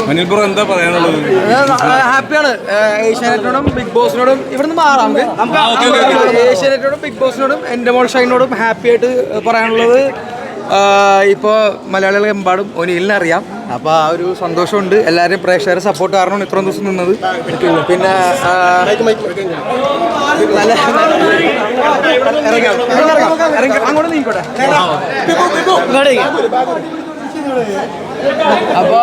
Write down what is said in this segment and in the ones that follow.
Anil bro എന്താ പറയാനുള്ളത്? ഹാപ്പിയാണ്. ഏഷ്യാനെറ്റിനോടും ബിഗ് ബോസിനോടും ഇവിടുന്ന് മാറാം. ഏഷ്യാനെറ്റിനോടും ബിഗ് ബോസിനോടും എൻഡമോൾ ഷൈനോടും ഹാപ്പി ആയിട്ട് പറയാനുള്ളത്, ഇപ്പോൾ മലയാളികളെമ്പാടും ഒനിലിനറിയാം. അപ്പോൾ ആ ഒരു സന്തോഷമുണ്ട്. എല്ലാവരും പ്രേക്ഷകരെ സപ്പോർട്ട് കാരണമാണ് ഇത്രയും ദിവസം നിന്നത്. പിന്നെ അങ്ങോട്ട് നീക്കോട്ടെ. അപ്പൊ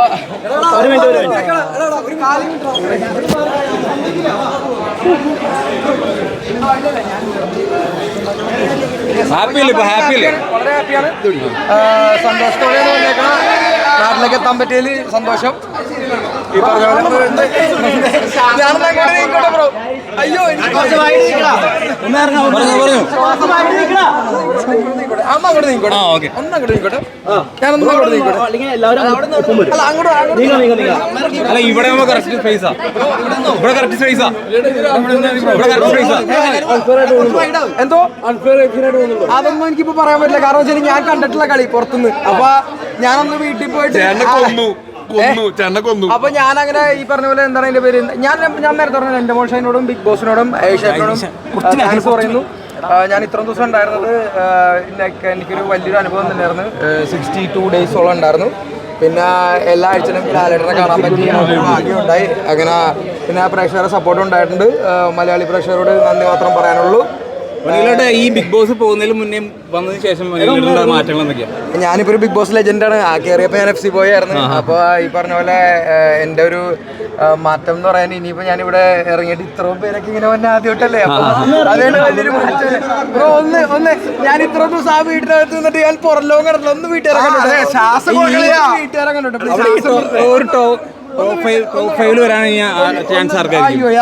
ഹാപ്പിയല്ലേ? ഇപ്പൊ ഹാപ്പിയല്ലേ? വളരെ ഹാപ്പിയാണ്. സന്തോഷത്തോടെയാണ് വന്നേക്കണം. നാട്ടിലേക്ക് എത്താൻ പറ്റിയതിൽ സന്തോഷം. ഈ പറഞ്ഞ പോലെ ബ്രോ. അയ്യോ അങ്ങോട്ട് നീക്കോട്ടെ. ഒന്നങ്ങോട്ട് നീക്കോട്ടെ. ഞാനൊന്നും അങ്ങോട്ട് നീക്കോട്ടെ. അല്ല, ഇവിടെ കറക്റ്റ് സ്പേസാ. ഇവിടെ കറക്റ്റ് സ്പേസാ. എന്തോ അതൊന്നും എനിക്കിപ്പോ പറയാൻ പറ്റില്ല. കാരണം വെച്ചാൽ ഞാൻ കണ്ടിട്ടുള്ള കളി പുറത്തുനിന്ന്. അപ്പൊ ഞാനൊന്ന് വീട്ടിൽ പോയിട്ട് അപ്പൊ ഞാൻ അങ്ങനെ ഈ പറഞ്ഞ പോലെ എന്താണ് അതിന്റെ പേര്, ഞാൻ നേരത്തെ പറഞ്ഞത് എൻഡമോൾ ഷൈനോടും ബിഗ് ബോസിനോടും ഏഷ്യാനോടും താങ്ക്സ് പറയുന്നു. ഞാൻ ഇത്രയും ദിവസം ഉണ്ടായിരുന്നത് എനിക്കൊരു വലിയൊരു അനുഭവം തന്നെയായിരുന്നു. 62 ഡേയ്സോളം ഉണ്ടായിരുന്നു. പിന്നെ എല്ലാ ആഴ്ചയിലും ലാലേട്ടനെ കാണാൻ പറ്റി ഭാഗ്യമുണ്ടായി. അങ്ങനെ പിന്നെ പ്രേക്ഷകരുടെ സപ്പോർട്ട് ഉണ്ടായിട്ടുണ്ട്. മലയാളി പ്രേക്ഷകരോട് നന്ദി മാത്രം പറയാനുള്ളൂ. ഈ ബിഗ് ബോസ് പോകുന്നതിന് മുന്നേ വന്നതിന് ശേഷം മാറ്റങ്ങൾ എന്തൊക്കെയാണ്? ഞാനിപ്പോൾ ഒരു ബിഗ് ബോസ് ലെജൻഡാണ്. കയറിയപ്പോൾ ഞാൻ FC ബോയ് ആയിരുന്നു. അപ്പോൾ ഈ പറഞ്ഞ പോലെ എൻ്റെ ഒരു മാറ്റം എന്ന് പറയാൻ, ഇനിയിപ്പോൾ ഞാനിവിടെ ഇറങ്ങിയിട്ട് ഇത്രയും പേരൊക്കെ ഇങ്ങനെ വന്നെ ആദ്യമായിട്ടല്ലേ. അപ്പോൾ അതാണ് വലിയൊരു ഒന്ന് ഞാൻ ഇത്ര ദിവസം ആ വീട്ടിനകത്ത് നിന്നിട്ട് ഞാൻ പുറം ലോകം കിടന്നില്ല. ഒന്ന് വീട്ടുകാരെ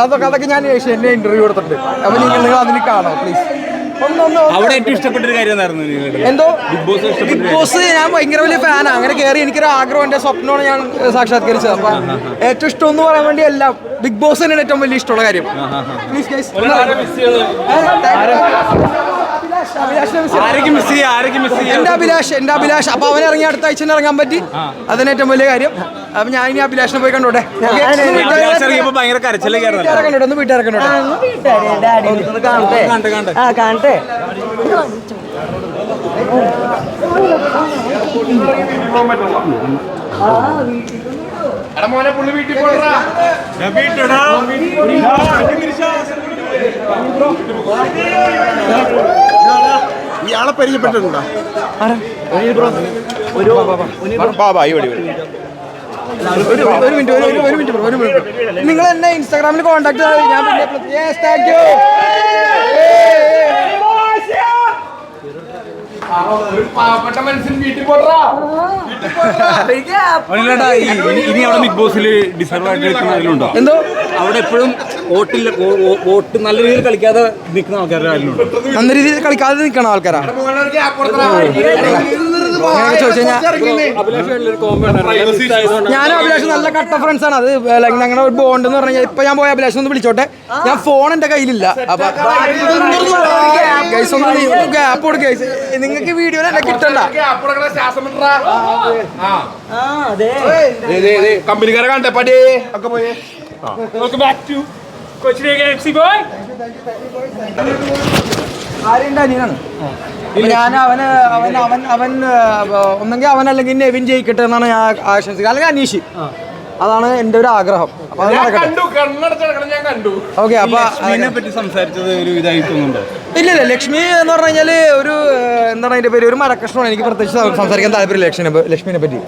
അതൊക്കെ ഞാൻ ഏഷ്യൻ്റെ ഇന്റർവ്യൂ കൊടുത്തിട്ടുണ്ട്. അപ്പൊ നിങ്ങൾ അതിന് കാണാം പ്ലീസ്. അവിടെ ഏറ്റവും ഇഷ്ടപ്പെട്ടൊരു കാര്യം എന്തോ ബിഗ് ബോസ് ഞാൻ ഭയങ്കര വലിയ ഫാനാണ്. അങ്ങനെ കയറി എനിക്കൊരു ആഗ്രഹം, എൻ്റെ സ്വപ്നമാണ് ഞാൻ സാക്ഷാത്കരിച്ചത്. അപ്പൊ ഏറ്റവും ഇഷ്ടം എന്ന് പറയാൻ വേണ്ടി എല്ലാം ബിഗ് ബോസ് തന്നെയാണ് ഏറ്റവും വലിയ ഇഷ്ടമുള്ള കാര്യം. Please guys. എന്റെ അഭിലാഷ്. അപ്പൊ അവൻ ഇറങ്ങി അടുത്ത ആഴ്ച ഇറങ്ങാൻ പറ്റി. അതിന് ഏറ്റവും വലിയ കാര്യം. അപ്പൊ ഞാൻ ഇനി അഭിലാഷിനെ പോയി കണ്ടോട്ടെ. ഒന്ന് വീട്ടിലിറക്കണ്ടോട്ടെ. കാണട്ടെ. ഇയാളെ പരിചയപ്പെട്ടിട്ടുണ്ടോ? ഒരു മിനിറ്റ്. നിങ്ങൾ എന്നെ ഇൻസ്റ്റാഗ്രാമിൽ കോൺടാക്ട് ചെയ്താൽ ഞാൻ പാവപ്പെട്ട മനുഷ്യൻ വീട്ടിൽ പോടാ. ഇനി അവിടെ ബിഗ് ബോസിൽ ഡിസർവ് ആയിട്ട് നിൽക്കുന്നതിലുണ്ടോ? എന്തോ അവിടെ എപ്പോഴും വോട്ട് നല്ല രീതിയിൽ കളിക്കാതെ നിൽക്കുന്ന ആൾക്കാരുടെ കാര്യമുണ്ടോ? നല്ല രീതിയിൽ കളിക്കാതെ നിൽക്കണ ആൾക്കാരാ ചോദിച്ചു കഴിഞ്ഞാൽ. ഞാനും അഭിലാഷ് നല്ല കട്ട ഫ്രണ്ട്സ് ആണ്. അത് ഞങ്ങളുടെ ഒരു ബോണ്ട് എന്ന് പറഞ്ഞാൽ ഇപ്പൊ ഞാൻ പോയ അഭിലാഷ് ഒന്ന് വിളിച്ചോട്ടെ. ഞാൻ ഫോൺ എന്റെ കയ്യിലില്ല. അപ്പൊ ഗ്യാപ്പ് കൊടുക്ക. നിങ്ങൾക്ക് വീഡിയോ എന്നെ കിട്ടണ്ട. കമ്പനിക്കാരെ കണ്ടേ പടേ ഒക്കെ പോയേ. അനിയനാണ്. ഞാൻ അവൻ ഒന്നെങ്കിൽ അവൻ അല്ലെങ്കിൽ നെവിൻ ജയിക്കട്ടെ എന്നാണ് ഞാൻ ആശംസിക്കുക. അല്ലെങ്കിൽ അനീഷ്. അതാണ് എൻ്റെ ഒരു ആഗ്രഹം. അപ്പൊ ഓക്കെ. അപ്പൊ അതിനെപ്പറ്റി സംസാരിച്ചത് ഒരു ഇതായി തോന്നുന്നുണ്ടോ? ഇല്ല. ലക്ഷ്മി എന്ന് പറഞ്ഞു കഴിഞ്ഞാൽ ഒരു എന്താണ് അതിന്റെ പേര്, ഒരു മരക്കഷ്ണമാണ്. എനിക്ക് പ്രത്യേകിച്ച് സംസാരിക്കാൻ താല്പര്യം ലക്ഷ്മിനെ പറ്റി.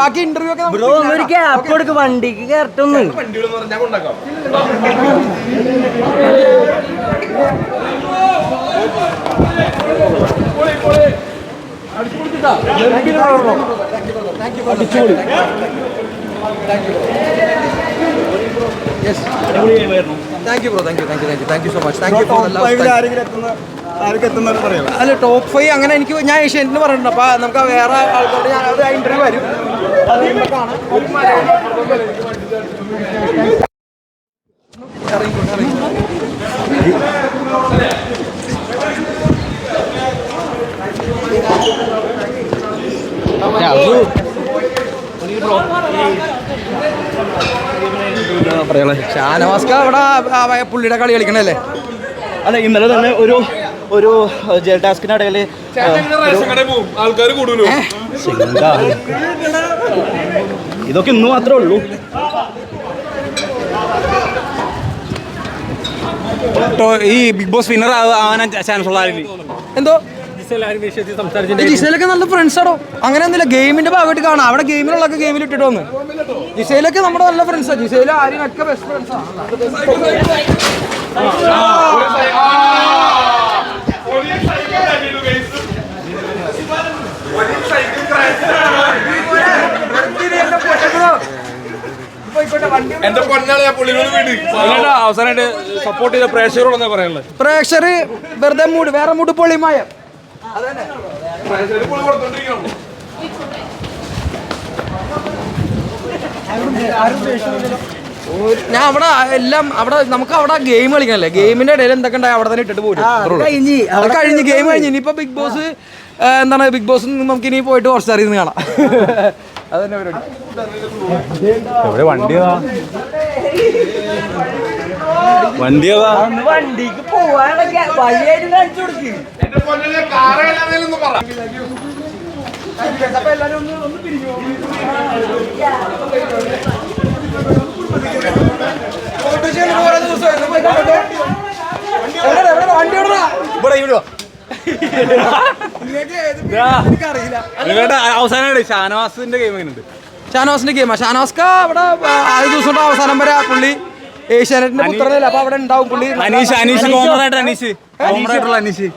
ബാക്കി ഇന്റർവ്യൂ ഒക്കെ വണ്ടിക്ക് കയറട്ടൊന്നും. Thank you, bro. Thank you so much. Thank you for the love. അല്ല, ടോപ്പ് 5 അങ്ങനെ എനിക്ക് ഞാൻ ഏഷ്യാനെറ്റിന് പറഞ്ഞിട്ടുണ്ട്. അപ്പൊ നമുക്ക് വേറെ ആൾക്കാരുടെ ഞാൻ ഇന്റർവ്യൂ വരും. അത് കാണാം. ഷാനവാസ്ക അവിടെ പുള്ളിയുടെ കളി കളിക്കണല്ലേ? അല്ല ഇന്നലെ തന്നെ ഒരു ജെൽ ടാസ്കിനിടയിൽ ആൾക്കാർ കൂടുതലും ഇതൊക്കെ ഇന്ന് മാത്രമേ ഉള്ളൂ. ഈ ബിഗ് ബോസ് വിന്നർ ആവാൻ ചാൻസ് ഉള്ള എന്തോ ജിസയിലൊക്കെ നല്ല ഫ്രണ്ട്സ് ആണോ? അങ്ങനെയൊന്നുമില്ല, ഗെയിമിന്റെ ഭാഗമായിട്ട് കാണാം. അവിടെ ഗെയിമിലുള്ളൊക്കെ ഗെയിമിൽ ഇട്ടിട്ട് വന്ന് ജിസയിലൊക്കെ നമ്മുടെ നല്ല ഫ്രണ്ട്സാണ്. ജിസയിലും ആര്യനൊക്കെ ബെസ്റ്റ് ഫ്രണ്ട്സാണ്. എന്റെ പൊന്നാളെ പുള്ളിനോട് വീട് അവസാനമായിട്ട് സപ്പോർട്ട് ചെയ്ത പ്രേക്ഷകരോടെന്നാ പറയാനുള്ളത്. പ്രേക്ഷകർ വെറുതെ മൂട്, വേറെ മൂട് പൊളിമായ ഞാൻ അവിടെ എല്ലാം അവിടെ നമുക്ക് അവിടെ ഗെയിം കളിക്കാനല്ലേ, ഗെയിമിന്റെ ഇടയിൽ എന്തൊക്കെ ഉണ്ടായി അവിടെ തന്നെ ഇട്ടിട്ട് പോരും. കഴിഞ്ഞ് ഗെയിം കഴിഞ്ഞ് ഇനിയിപ്പോ ബിഗ് ബോസ് എന്താണ്, ബിഗ് ബോസ് നമുക്ക് ഇനി പോയിട്ട് ഹോട്ട്സ്റ്റാറിൽ നിന്ന് കാണാം. അതന്നെ പരിപാടി. വണ്ടിക്ക് പോവാനൊക്കെ വഴിയായിട്ട് കാണിച്ചു കൊടുക്കും. എന്റെ പൊന്നിലെ കാറൊന്നും പറ. അപ്പൊ എല്ലാരും ഒന്ന് പിരിഞ്ഞു അവസാനമായിട്ട് ഷാനവാസിന്റെ ഗെയിം എങ്ങനെയുണ്ട്? ഷാനവാസിന്റെ ഗെയിമാ. ഷാനവാസ്ക അവിടെ ആദ്യ ദിവസം തൊട്ട് അവസാനം വരെ പുള്ളി ഏഷ്യാനെറ്റിന്റെ പുത്രനല്ല, അപ്പൊ അവിടെ ഉണ്ടാവും പുള്ളി.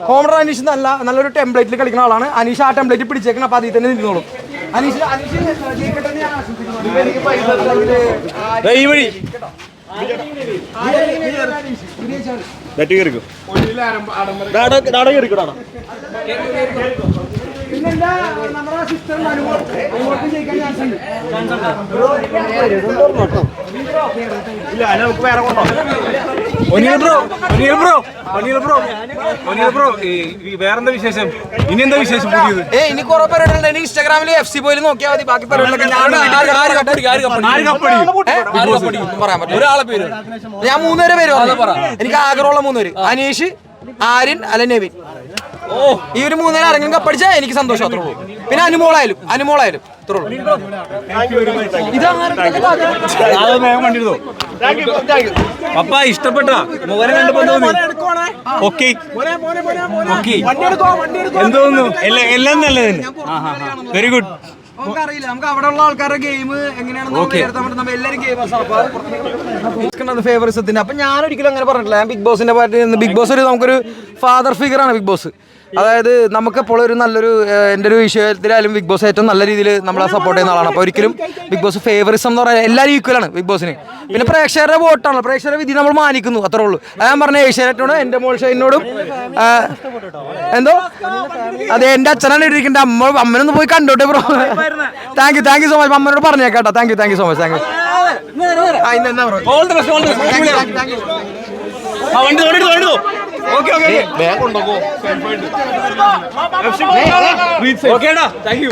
കോമഡർ അനീഷ് നല്ലൊരു ടെംപ്ലേറ്റിൽ കളിക്കുന്ന ആളാണ്. അനീഷ് ആ ടെംപ്ലേറ്റ് പിടിച്ചേക്കണം, അപ്പൊ അതിൽ തന്നെ നിന്നോളും. അനീഷ് നമ്മുടെ സിസ്റ്റർ ജയിക്കാൻ ചാൻസ് ഉണ്ട്. വേറെന്താ വിശേഷം? ഇനി എന്താ വിശേഷം പുതിയത്? ഇനി കുറെ പരിപാടികളുണ്ട്. എനിക്ക് ഇൻസ്റ്റാഗ്രാമിൽ FC പോയി നോക്കിയാൽ മതി. ബാക്കി പരിപാടികളൊക്കെ പറയാൻ പറ്റും. ഒരാളെ പേര് ഞാൻ 3 പേര് പറഞ്ഞു. എനിക്ക് ആഗ്രഹമുള്ള 3 പേര്: അനീഷ്, ആര്യൻ, അല്ല നെവിൻ. ഈ ഒരു 3 പേര് ആരെങ്കിലും കപ്പടിച്ചാൽ എനിക്ക് സന്തോഷം, അത്രേ ഉള്ളൂ. പിന്നെ അനുമോളായാലും ഇത്രേ ഉള്ളൂ. പപ്പ ഇഷ്ടപ്പെട്ട മോനെ കണ്ടപ്പോ എന്തോന്നു? എല്ലാം നല്ലതന്നെ. Very good. നമുക്കറിയില്ല, നമുക്ക് അവിടെ ഉള്ള ആൾക്കാരുടെ ഗെയിം എങ്ങനെയാണെന്ന് എല്ലാവരും ഗെയിം ഫേവറിസത്തിന്റെ. അപ്പൊ ഞാൻ ഒരിക്കലും അങ്ങനെ പറഞ്ഞിട്ടില്ല. ഞാൻ ബിഗ് ബോസിന്റെ പാർട്ടി ബിഗ് ബോസ് നമുക്കൊരു ഫാദർ ഫിഗർ ആണ് ബിഗ് ബോസ്. അതായത് നമുക്കെപ്പോൾ ഒരു നല്ലൊരു എൻ്റെ ഒരു വിഷയത്തിലായാലും ബിഗ് ബോസ് ഏറ്റവും നല്ല രീതിയിൽ നമ്മളെ സപ്പോർട്ട് ചെയ്യുന്ന ആളാണ്. അപ്പോൾ ഒരിക്കലും ബിഗ് ബോസ് ഫേവറിസം എന്ന് പറയാൻ എല്ലാവരും ഈക്വലാണ് ബിഗ് ബോസിന്. പിന്നെ പ്രേക്ഷകരുടെ വോട്ടാണല്ലോ, പ്രേക്ഷകരുടെ വിധി നമ്മൾ മാനിക്കുന്നു, അത്രേ ഉള്ളൂ. അത് ഞാൻ പറഞ്ഞ ഏഷ്യാനെറ്റിനോടും എൻ്റെ മോൾ ഷൈനോടും എന്തോ അതെ എൻ്റെ അച്ഛനാണ് ഇരിക്കേണ്ടത്. അമ്മനൊന്ന് പോയി കണ്ടോട്ടെ bro. Thank you so much. അമ്മനോട് പറഞ്ഞേക്കാട്ടോ. Thank you so much. Thank you. Okay thank U.